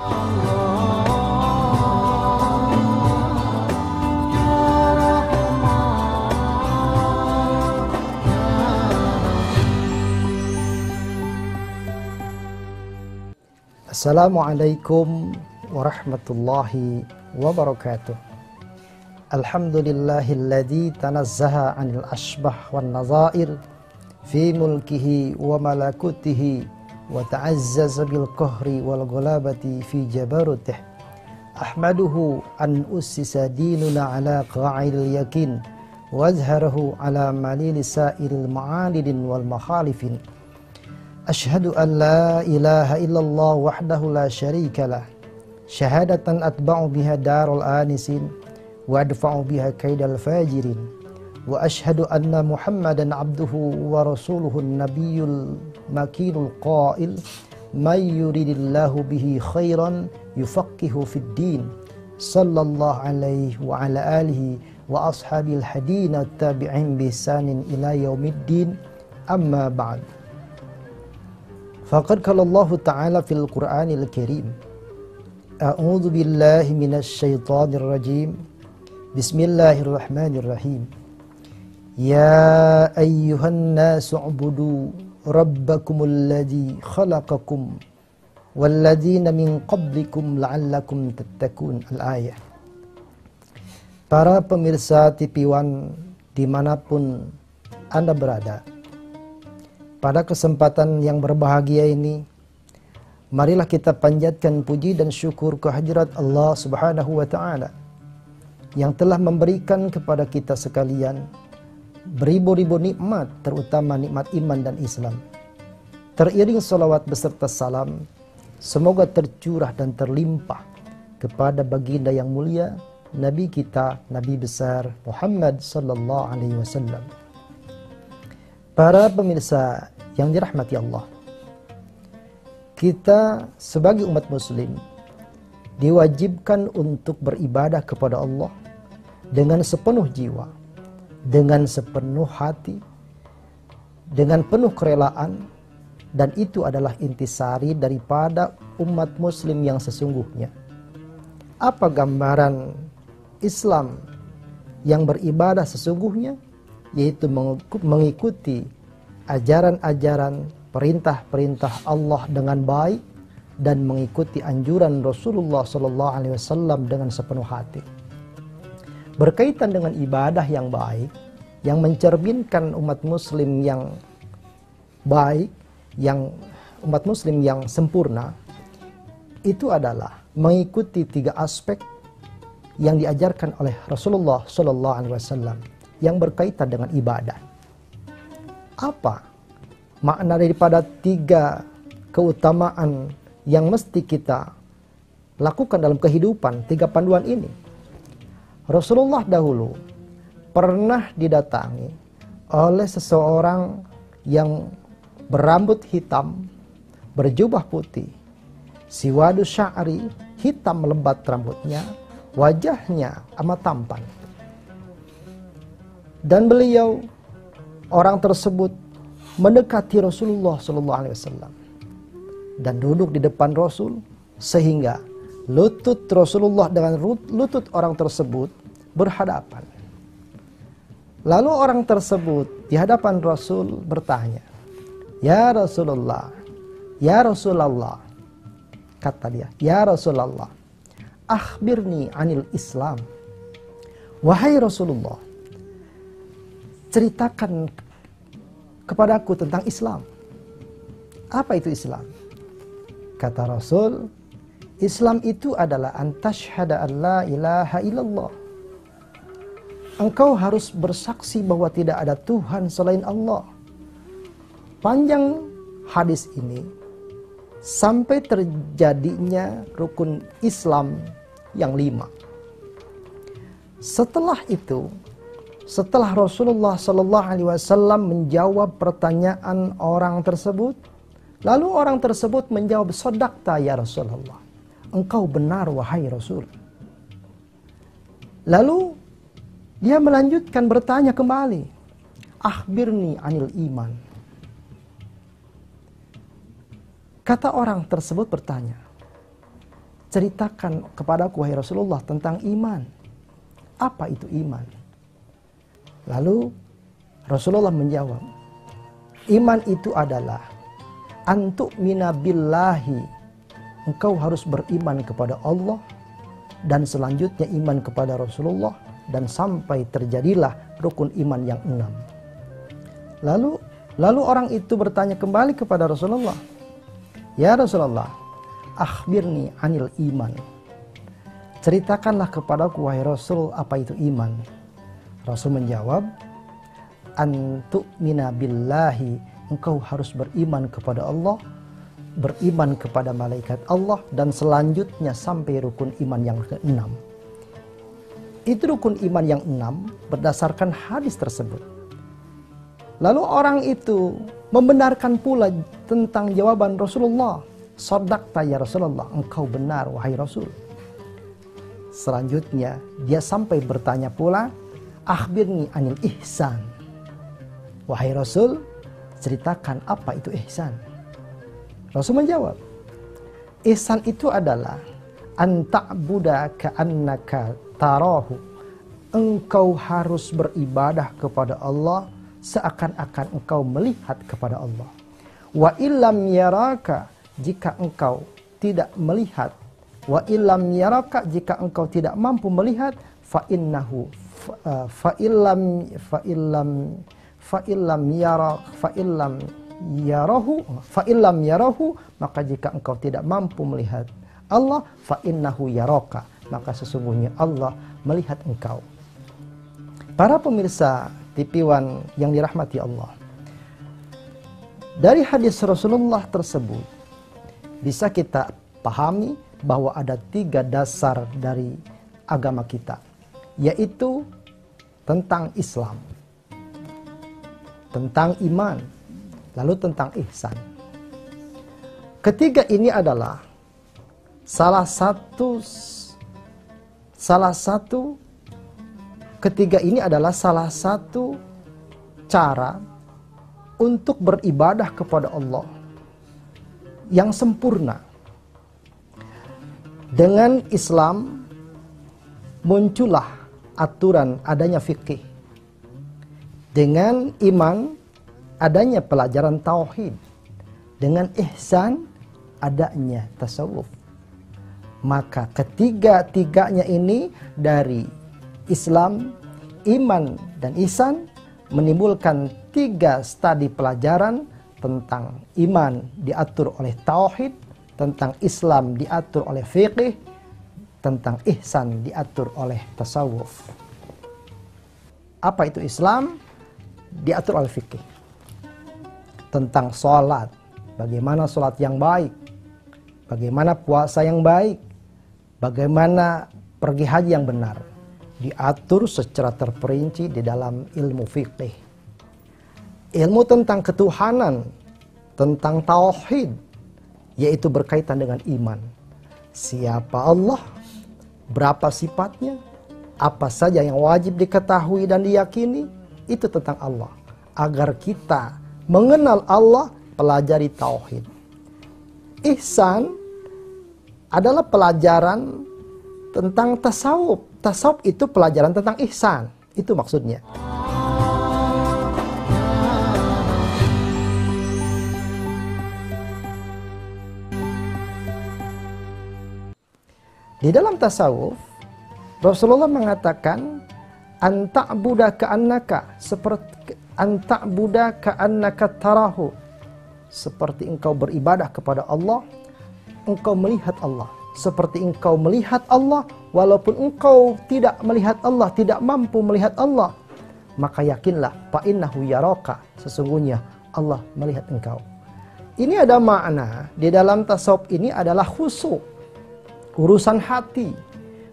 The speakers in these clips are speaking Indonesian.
Assalamualaikum warahmatullahi wabarakatuh. Alhamdulillahilladzi tanazzaha 'anil ashbah wan nazair fi mulkihi wa malakutihi wa ta'azzaza bil qahri wal ghalabati fi jabarutih. Ahmaduhu an ussisa dinuna ala qa'idil yakin wa azharahu ala malil sa'iril ma'alidin wal makhalifin. Ashhadu an la ilaha illallah wahdahu la syarika lah, syahadatan atba'u biha darul anisin wa adfa'u biha kaidal fajirin, wa ashhadu anna muhammadan abduhu wa rasuluhu nabiyyul makinul qail may yuridillahu bihi khairan yufaqihu fid din, sallallahu alaihi wa ala alihi wa ashabil hadina tabi'in bi ihsanin ila yaumiddin, amma ba'd. Faqad qala Allah Ta'ala fil Qur'anil Karim, A'udzu billahi minasy syaithanir rajim. Bismillahirrahmanirrahim. Ya ayyuhan nasu ubudu rabbakumul ladzi khalaqakum wal ladzina min qablikum la'allakum tattaqun. Al-ayah. Para pemirsa TV One dimanapun Anda berada, pada kesempatan yang berbahagia ini, marilah kita panjatkan puji dan syukur kehadirat Allah Subhanahu wa Ta'ala yang telah memberikan kepada kita sekalian beribu-ribu nikmat, terutama nikmat iman dan Islam. Teriring salawat beserta salam, semoga tercurah dan terlimpah kepada baginda yang mulia, Nabi kita, Nabi besar Muhammad sallallahu alaihi wasallam. Para pemirsa yang dirahmati Allah, kita sebagai umat muslim diwajibkan untuk beribadah kepada Allah dengan sepenuh jiwa, dengan sepenuh hati, dengan penuh kerelaan, dan itu adalah intisari daripada umat muslim yang sesungguhnya. Apa gambaran Islam yang beribadah sesungguhnya? Yaitu mengikuti ajaran-ajaran, perintah-perintah Allah dengan baik dan mengikuti anjuran Rasulullah SAW dengan sepenuh hati. Berkaitan dengan ibadah yang baik, yang mencerminkan umat muslim yang baik, yang umat muslim yang sempurna, itu adalah mengikuti 3 aspek yang diajarkan oleh Rasulullah SAW yang berkaitan dengan ibadah. Apa makna daripada 3 keutamaan yang mesti kita lakukan dalam kehidupan, 3 panduan ini? Rasulullah dahulu pernah didatangi oleh seseorang yang berambut hitam, berjubah putih, siwadu sya'ri, hitam lebat rambutnya, wajahnya amat tampan. Dan beliau, orang tersebut, mendekati Rasulullah SAW dan duduk di depan Rasul, sehingga lutut Rasulullah dengan lutut orang tersebut berhadapan. Lalu orang tersebut di hadapan Rasul bertanya, "Ya Rasulullah, ya Rasulullah," kata dia, "Ya Rasulullah, akhbirni anil Islam." Wahai Rasulullah, ceritakan kepadaku tentang Islam. Apa itu Islam? Kata Rasul, Islam itu adalah antashhada an la ilaha illallah. Engkau harus bersaksi bahwa tidak ada Tuhan selain Allah. Panjang hadis ini sampai terjadinya rukun Islam yang 5. Setelah itu, setelah Rasulullah SAW menjawab pertanyaan orang tersebut, lalu orang tersebut menjawab, "Shadaqta ya Rasulullah." Engkau benar wahai Rasul. Lalu dia melanjutkan bertanya kembali, "Akhbirni anil iman." Kata orang tersebut bertanya, ceritakan kepadaku wahai Rasulullah tentang iman. Apa itu iman? Lalu Rasulullah menjawab, iman itu adalah antu'mina billahi, engkau harus beriman kepada Allah, dan selanjutnya iman kepada Rasulullah, dan sampai terjadilah rukun iman yang 6. Lalu orang itu bertanya kembali kepada Rasulullah, ya Rasulullah, akhbirni anil iman, ceritakanlah kepadaku wahai Rasul apa itu iman. Rasul menjawab, antu'mina billahi, engkau harus beriman kepada Allah, beriman kepada malaikat Allah, dan selanjutnya sampai rukun iman yang ke-6. Itu rukun iman yang 6 berdasarkan hadis tersebut. Lalu orang itu membenarkan pula tentang jawaban Rasulullah. Shadaqta ya Rasulullah, engkau benar wahai Rasul. Selanjutnya dia sampai bertanya pula, akhbirni anil ihsan, wahai Rasul, ceritakan apa itu ihsan. Rasul menjawab, ihsan itu adalah anta'buda ka'annaka tarahu, engkau harus beribadah kepada Allah seakan-akan engkau melihat kepada Allah. Wa illam yaraka, jika engkau tidak melihat, wa illam yaraka, jika engkau tidak mampu melihat, fa illam yarahu, maka jika engkau tidak mampu melihat Allah, fa innahu yaraka, maka sesungguhnya Allah melihat engkau. Para pemirsa TV One yang dirahmati Allah, dari hadis Rasulullah tersebut bisa kita pahami bahwa ada 3 dasar dari agama kita, yaitu tentang Islam, tentang iman, lalu tentang ihsan. Ketiga ini adalah salah satu cara untuk beribadah kepada Allah yang sempurna. Dengan Islam muncullah aturan adanya fikih. Dengan iman adanya pelajaran tauhid. Dengan ihsan adanya tasawuf. Maka ketiga-tiganya ini dari Islam, iman, dan ihsan menimbulkan 3 studi pelajaran. Tentang iman diatur oleh tauhid, tentang Islam diatur oleh fikih, tentang ihsan diatur oleh tasawuf. Apa itu Islam? Diatur oleh fikih. Tentang sholat, bagaimana sholat yang baik, bagaimana puasa yang baik, bagaimana pergi haji yang benar, diatur secara terperinci di dalam ilmu fikih. Ilmu tentang ketuhanan, tentang tauhid, yaitu berkaitan dengan iman. Siapa Allah, berapa sifatnya, apa saja yang wajib diketahui dan diyakini, itu tentang Allah. Agar kita mengenal Allah, pelajari tauhid. Ihsan adalah pelajaran tentang tasawuf. Tasawuf itu pelajaran tentang ihsan. Itu maksudnya. Di dalam tasawuf, Rasulullah mengatakan anta'buda ka'annaka, seperti anta'buda ka'annaka tarahu, seperti engkau beribadah kepada Allah, engkau melihat Allah. Seperti engkau melihat Allah, walaupun engkau tidak melihat Allah, tidak mampu melihat Allah, maka yakinlah fa innahu yaraka, sesungguhnya Allah melihat engkau. Ini ada makna di dalam tasawuf ini adalah khusyuk. Urusan hati,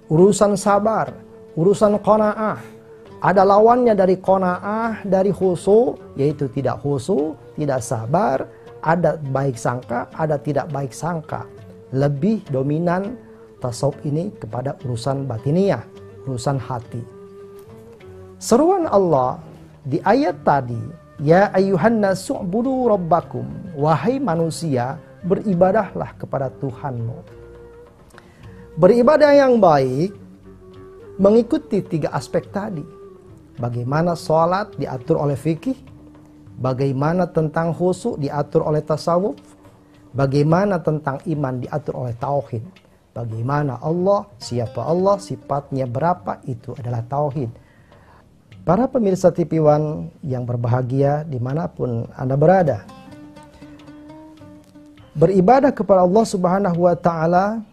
urusan sabar, urusan qanaah. Ada lawannya dari qanaah, dari khusyuk, yaitu tidak khusyuk, tidak sabar. Ada baik sangka, ada tidak baik sangka. Lebih dominan tasawuf ini kepada urusan batiniah, urusan hati. Seruan Allah di ayat tadi, ya ayyuhan nasu'budu rabbakum, wahai manusia, beribadahlah kepada Tuhanmu. Beribadah yang baik mengikuti 3 aspek tadi. Bagaimana sholat diatur oleh fikih, bagaimana tentang khusyuk diatur oleh tasawuf, bagaimana tentang iman diatur oleh tauhid. Bagaimana Allah, siapa Allah, sifatnya berapa, itu adalah tauhid. Para pemirsa TV One yang berbahagia dimanapun Anda berada, beribadah kepada Allah Subhanahu wa Ta'ala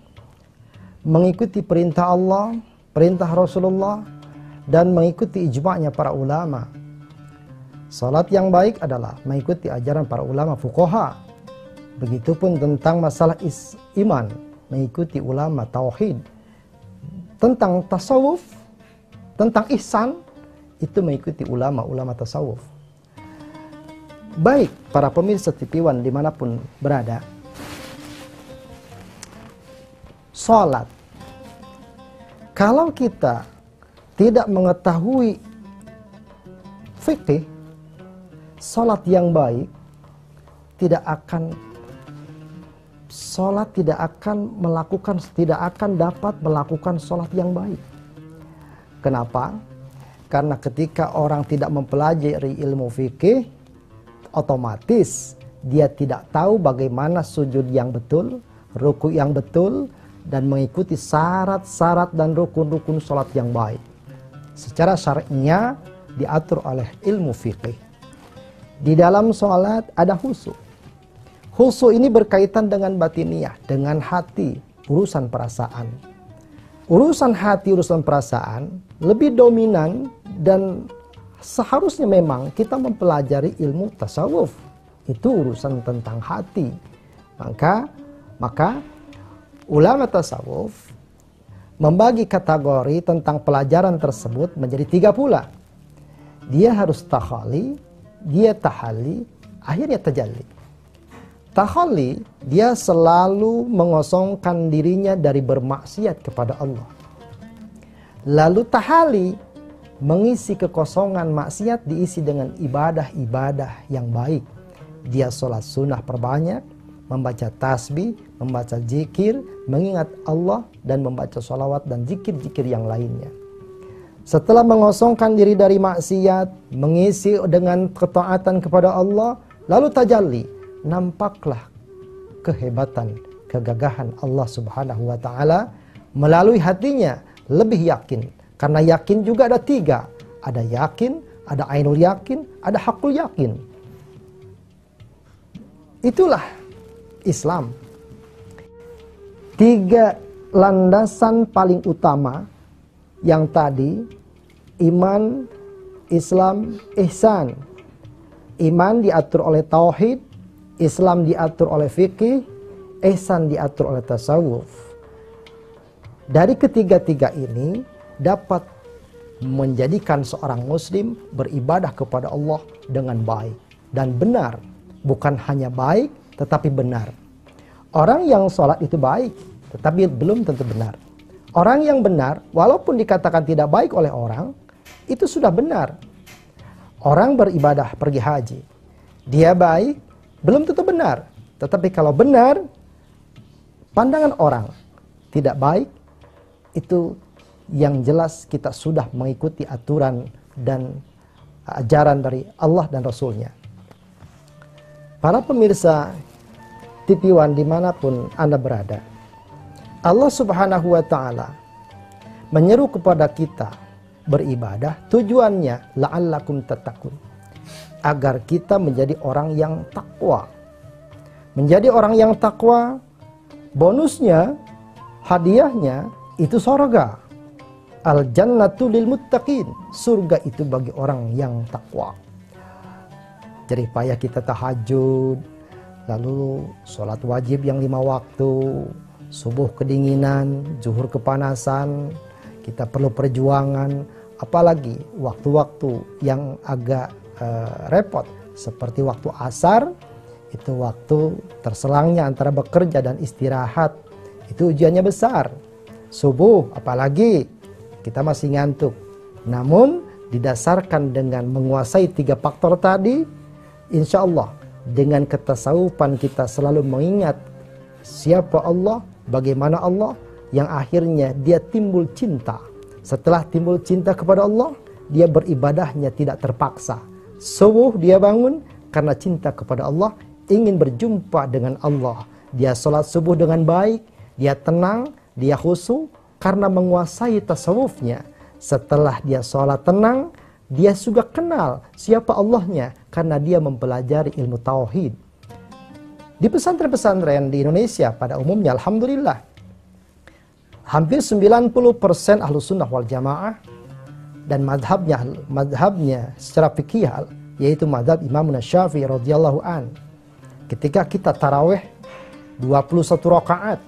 mengikuti perintah Allah, perintah Rasulullah, dan mengikuti ijma'nya para ulama. Salat yang baik adalah mengikuti ajaran para ulama fuqaha. Begitupun tentang masalah iman, mengikuti ulama tauhid. Tentang tasawuf, tentang ihsan, itu mengikuti ulama-ulama tasawuf. Baik para pemirsa TV One dimanapun berada, salat, kalau kita tidak mengetahui fikih, salat yang baik tidak akan dapat melakukan salat yang baik. Kenapa? Karena ketika orang tidak mempelajari ilmu fikih, otomatis dia tidak tahu bagaimana sujud yang betul, ruku yang betul, dan mengikuti syarat-syarat dan rukun-rukun salat yang baik. Secara syar'inya diatur oleh ilmu fikih. Di dalam salat ada khusyuk. Khusyuk ini berkaitan dengan batiniyah, dengan hati, urusan perasaan. Urusan hati, urusan perasaan lebih dominan, dan seharusnya memang kita mempelajari ilmu tasawuf. Itu urusan tentang hati. Maka ulama tasawuf membagi kategori tentang pelajaran tersebut menjadi 3 pula. Dia harus tahalli, dia tahalli, akhirnya tajalli. Tahalli, dia selalu mengosongkan dirinya dari bermaksiat kepada Allah. Lalu tahalli, mengisi kekosongan maksiat diisi dengan ibadah-ibadah yang baik. Dia sholat sunnah perbanyak, membaca tasbih, membaca zikir, mengingat Allah, dan membaca sholawat dan zikir-zikir yang lainnya. Setelah mengosongkan diri dari maksiat, mengisi dengan ketaatan kepada Allah, lalu tajalli, nampaklah kehebatan, kegagahan Allah Subhanahu wa Ta'ala melalui hatinya. Lebih yakin, karena yakin juga ada 3. Ada yakin, ada ainul yakin, ada hakul yakin. Itulah Islam. 3 landasan paling utama yang tadi: iman, Islam, ihsan. Iman diatur oleh tauhid, Islam diatur oleh fikih, ihsan diatur oleh tasawuf. Dari ketiga-tiga ini dapat menjadikan seorang muslim beribadah kepada Allah dengan baik dan benar. Bukan hanya baik, tetapi benar. Orang yang sholat itu baik, tetapi belum tentu benar. Orang yang benar, walaupun dikatakan tidak baik oleh orang, itu sudah benar. Orang beribadah pergi haji, dia baik, belum tentu benar. Tetapi kalau benar, pandangan orang tidak baik, itu yang jelas kita sudah mengikuti aturan dan ajaran dari Allah dan Rasulnya. Para pemirsa TV One dimanapun Anda berada, Allah Subhanahu wa Ta'ala menyeru kepada kita beribadah, tujuannya la'allakum tattaqun, agar kita menjadi orang yang takwa. Menjadi orang yang takwa, bonusnya, hadiahnya itu surga. Al-jannatu lil muttaqin, surga itu bagi orang yang takwa. Jadi payah kita tahajud, lalu sholat wajib yang 5 waktu, subuh kedinginan, zuhur kepanasan, kita perlu perjuangan, apalagi waktu-waktu yang agak repot seperti waktu asar, itu waktu terselangnya antara bekerja dan istirahat, itu ujiannya besar. Subuh apalagi kita masih ngantuk. Namun didasarkan dengan menguasai 3 faktor tadi, insya Allah dengan ketasawufan kita selalu mengingat siapa Allah, bagaimana Allah, yang akhirnya dia timbul cinta. Setelah timbul cinta kepada Allah, dia beribadahnya tidak terpaksa. Subuh dia bangun karena cinta kepada Allah, ingin berjumpa dengan Allah. Dia sholat subuh dengan baik, dia tenang, dia khusyuk karena menguasai tasawufnya. Setelah dia sholat tenang, dia juga kenal siapa Allahnya karena dia mempelajari ilmu tauhid. Di pesantren-pesantren di Indonesia pada umumnya, alhamdulillah, hampir 90% ahlu sunnah wal jamaah dan madhabnya secara fikih yaitu madhab Imam Syafi'i radhiyallahu an. Ketika kita tarawih 21 rakaat,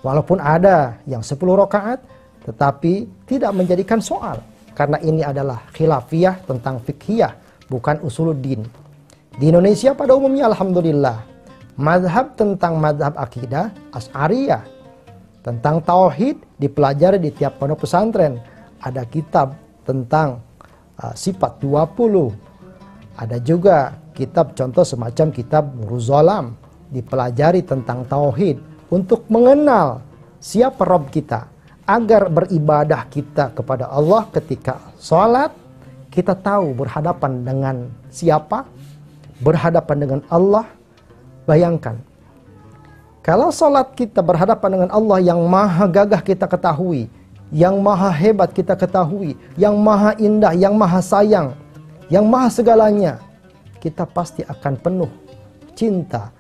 walaupun ada yang 10 rakaat, tetapi tidak menjadikan soal. Karena ini adalah khilafiyah tentang fikhiyah, bukan usuluddin. Di Indonesia pada umumnya alhamdulillah, madhab tentang madhab akidah Asy'ariyah, tentang tauhid dipelajari di tiap pondok pesantren. Ada kitab tentang sifat 20. Ada juga kitab contoh semacam kitab Nuruz Zalam, dipelajari tentang tauhid untuk mengenal siapa Rabb kita. Agar beribadah kita kepada Allah ketika sholat, kita tahu berhadapan dengan siapa, berhadapan dengan Allah. Bayangkan, kalau sholat kita berhadapan dengan Allah yang maha gagah kita ketahui, yang maha hebat kita ketahui, yang maha indah, yang maha sayang, yang maha segalanya, kita pasti akan penuh cinta,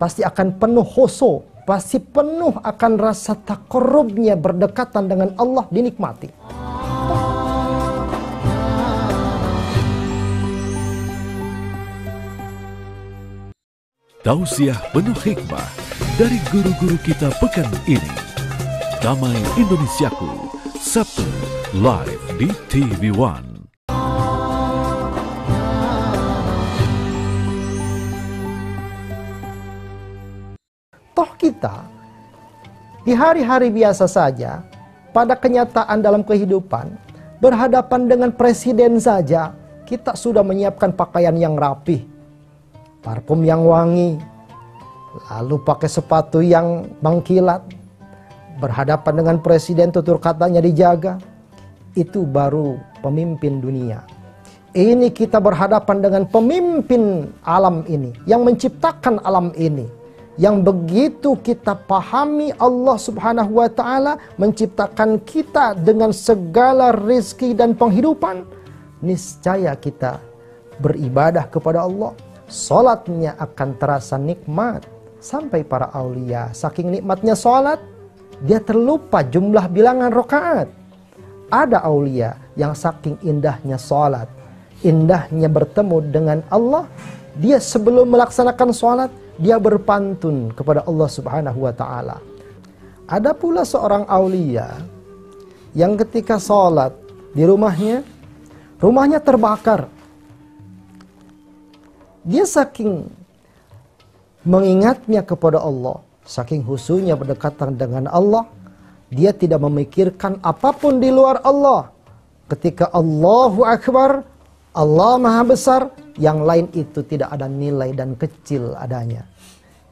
pasti akan penuh khusyuk, pasti penuh akan rasa taqarrubnya, berdekatan dengan Allah dinikmati. Tausiah penuh hikmah dari guru-guru kita pekan ini. Damai Indonesiaku, Sabtu, live di TV One. Toh kita di hari-hari biasa saja, pada kenyataan dalam kehidupan, berhadapan dengan presiden saja, kita sudah menyiapkan pakaian yang rapih, parfum yang wangi, lalu pakai sepatu yang mengkilat. Berhadapan dengan presiden, tutur katanya dijaga. Itu baru pemimpin dunia. Ini kita berhadapan dengan pemimpin alam ini, yang menciptakan alam ini. Yang begitu kita pahami Allah subhanahu wa ta'ala menciptakan kita dengan segala rezeki dan penghidupan. Niscaya kita beribadah kepada Allah, salatnya akan terasa nikmat. Sampai para aulia, saking nikmatnya salat, dia terlupa jumlah bilangan rakaat. Ada aulia yang saking indahnya salat, indahnya bertemu dengan Allah, dia sebelum melaksanakan salat, dia berpantun kepada Allah subhanahu wa ta'ala. Ada pula seorang aulia yang ketika sholat di rumahnya terbakar. Dia saking mengingatnya kepada Allah, saking khusyuknya berdekatan dengan Allah, dia tidak memikirkan apapun di luar Allah. Ketika Allahu Akbar, Allah Maha Besar, yang lain itu tidak ada nilai dan kecil adanya.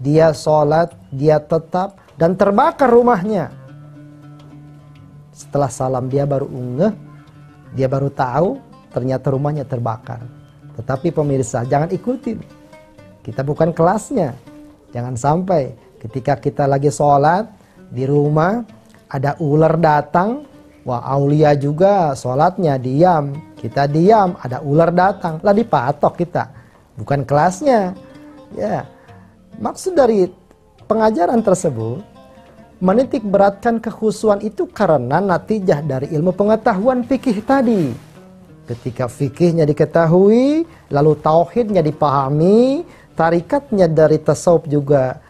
Dia sholat, dia tetap, dan terbakar rumahnya. Setelah salam dia baru dia baru tahu ternyata rumahnya terbakar. Tetapi pemirsa, jangan ikutin. Kita bukan kelasnya. Jangan sampai ketika kita lagi sholat di rumah, ada ular datang, wah aulia juga sholatnya diam. Kita diam, ada ular datang, lah dipatok kita. Bukan kelasnya. Ya, maksud dari pengajaran tersebut menitik beratkan kekhusyuan itu karena natijah dari ilmu pengetahuan fikih tadi. Ketika fikihnya diketahui, lalu tauhidnya dipahami, tarikatnya dari tasawuf juga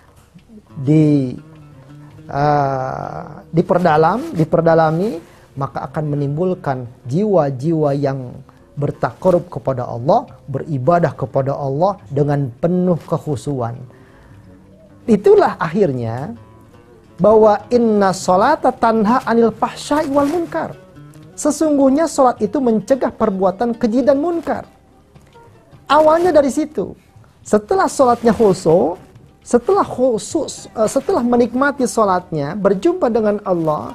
diperdalami, maka akan menimbulkan jiwa-jiwa yang bertakarub kepada Allah, beribadah kepada Allah dengan penuh kekhusyuan. Itulah akhirnya bahwa inna sholata tanha anil fahsya'i wal munkar. Sesungguhnya sholat itu mencegah perbuatan keji dan munkar. Awalnya dari situ. Setelah sholatnya khusyuk, setelah khusus, setelah menikmati sholatnya, berjumpa dengan Allah,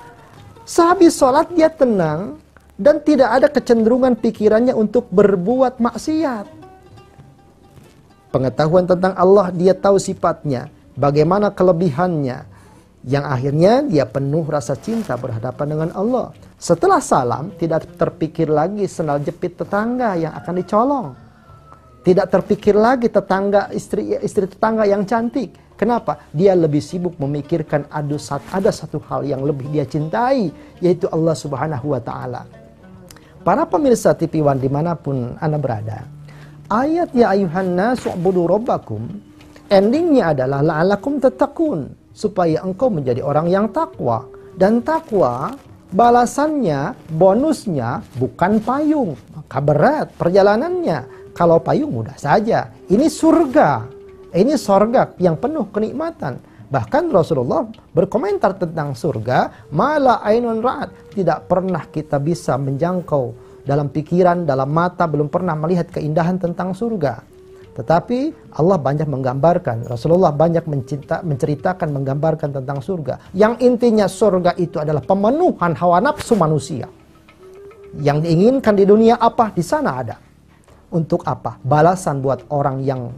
sehabis sholat dia tenang dan tidak ada kecenderungan pikirannya untuk berbuat maksiat. Pengetahuan tentang Allah, dia tahu sifatnya, bagaimana kelebihannya, yang akhirnya dia penuh rasa cinta berhadapan dengan Allah. Setelah salam, tidak terpikir lagi sendal jepit tetangga yang akan dicolong. Tidak terpikir lagi istri tetangga yang cantik. Kenapa? Dia lebih sibuk memikirkan ada satu hal yang lebih dia cintai, yaitu Allah Subhanahu wa Ta'ala. Para pemirsa TV One dimanapun Anda berada, ayat ya ayuhan nasu u'budu rabbakum, endingnya adalah la'alakum tattaqun, supaya engkau menjadi orang yang takwa. Dan takwa balasannya, bonusnya bukan payung, maka berat perjalanannya. Kalau payung mudah saja. Ini surga. Ini sorga yang penuh kenikmatan. Bahkan Rasulullah berkomentar tentang surga, mala ainun ra'at, tidak pernah kita bisa menjangkau dalam pikiran, dalam mata, belum pernah melihat keindahan tentang surga. Tetapi Allah banyak menggambarkan, Rasulullah banyak menceritakan, menggambarkan tentang surga. Yang intinya surga itu adalah pemenuhan hawa nafsu manusia. Yang diinginkan di dunia apa? Di sana ada. Untuk apa? Balasan buat orang yang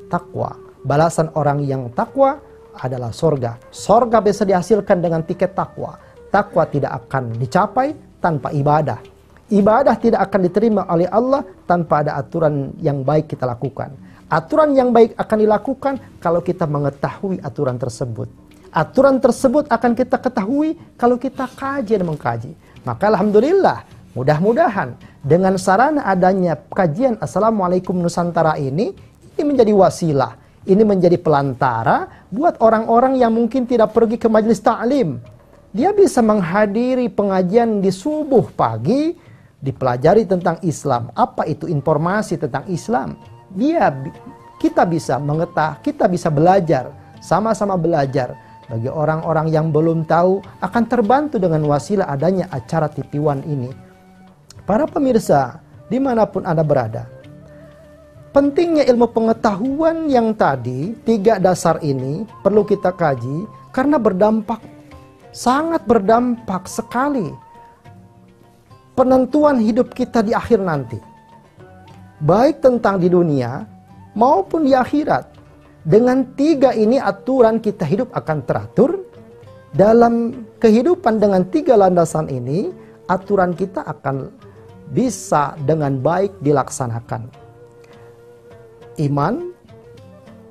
takwa. Balasan orang yang takwa adalah sorga. Sorga bisa dihasilkan dengan tiket takwa. Takwa tidak akan dicapai tanpa ibadah. Ibadah tidak akan diterima oleh Allah tanpa ada aturan yang baik kita lakukan. Aturan yang baik akan dilakukan kalau kita mengetahui aturan tersebut. Aturan tersebut akan kita ketahui kalau kita kaji dan mengkaji. Maka alhamdulillah, mudah-mudahan dengan sarana adanya kajian Assalamualaikum Nusantara ini menjadi wasilah, ini menjadi pelantara buat orang-orang yang mungkin tidak pergi ke majelis ta'lim. Dia bisa menghadiri pengajian di subuh pagi, dipelajari tentang Islam. Apa itu informasi tentang Islam? Kita bisa mengetahui, kita bisa belajar, sama-sama belajar. Bagi orang-orang yang belum tahu, akan terbantu dengan wasilah adanya acara TV One ini. Para pemirsa, dimanapun Anda berada, pentingnya ilmu pengetahuan yang tadi, 3 dasar ini perlu kita kaji, karena berdampak, sangat berdampak sekali penentuan hidup kita di akhir nanti. Baik tentang di dunia maupun di akhirat. Dengan 3 ini aturan kita hidup akan teratur. Dalam kehidupan dengan 3 landasan ini, aturan kita akan bisa dengan baik dilaksanakan. Iman,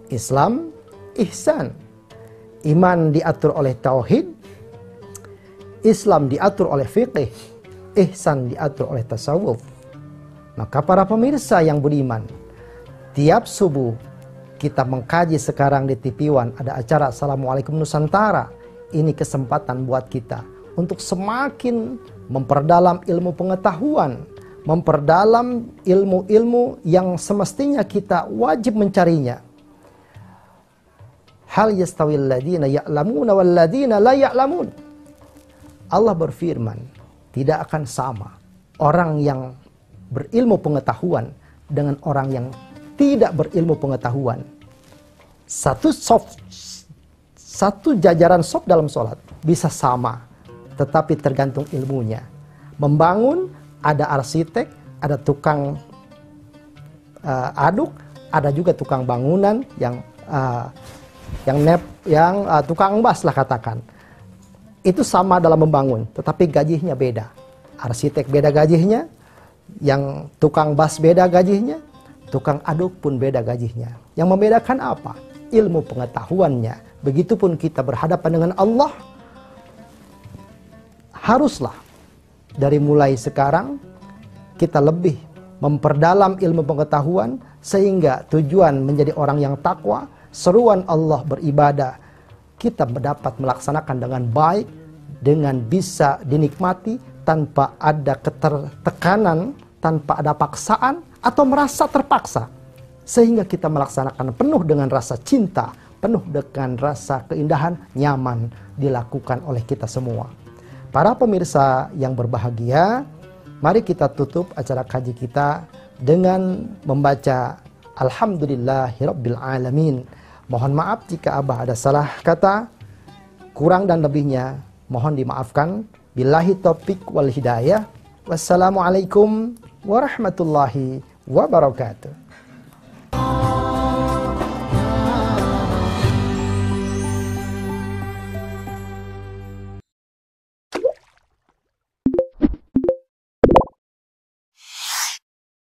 Islam, ihsan. Iman diatur oleh tauhid, Islam diatur oleh fiqih, ihsan diatur oleh tasawuf. Maka para pemirsa yang budiman, tiap subuh kita mengkaji sekarang di TV One, ada acara Assalamualaikum Nusantara. Ini kesempatan buat kita untuk semakin memperdalam ilmu pengetahuan, memperdalam ilmu-ilmu yang semestinya kita wajib mencarinya. Hal yastawil ladina ya'lamuna wal ladina la ya'lamun. Allah berfirman, tidak akan sama orang yang berilmu pengetahuan dengan orang yang tidak berilmu pengetahuan. Satu jajaran saf dalam sholat bisa sama, tetapi tergantung ilmunya. Membangun, ada arsitek, ada tukang aduk, ada juga tukang bangunan yang tukang bas lah katakan. Itu sama dalam membangun, tetapi gajinya beda. Arsitek beda gajinya, yang tukang bas beda gajinya, tukang aduk pun beda gajinya. Yang membedakan apa? Ilmu pengetahuannya. Begitupun kita berhadapan dengan Allah, haruslah dari mulai sekarang kita lebih memperdalam ilmu pengetahuan sehingga tujuan menjadi orang yang takwa, seruan Allah beribadah, kita dapat melaksanakan dengan baik, dengan bisa dinikmati tanpa ada ketertekanan, tanpa ada paksaan atau merasa terpaksa. Sehingga kita melaksanakan penuh dengan rasa cinta, penuh dengan rasa keindahan, nyaman dilakukan oleh kita semua. Para pemirsa yang berbahagia, mari kita tutup acara kaji kita dengan membaca Alhamdulillahirabbil alamin. Mohon maaf jika Abah ada salah kata, kurang dan lebihnya mohon dimaafkan. Billahi taufiq wal hidayah. Wassalamualaikum warahmatullahi wabarakatuh.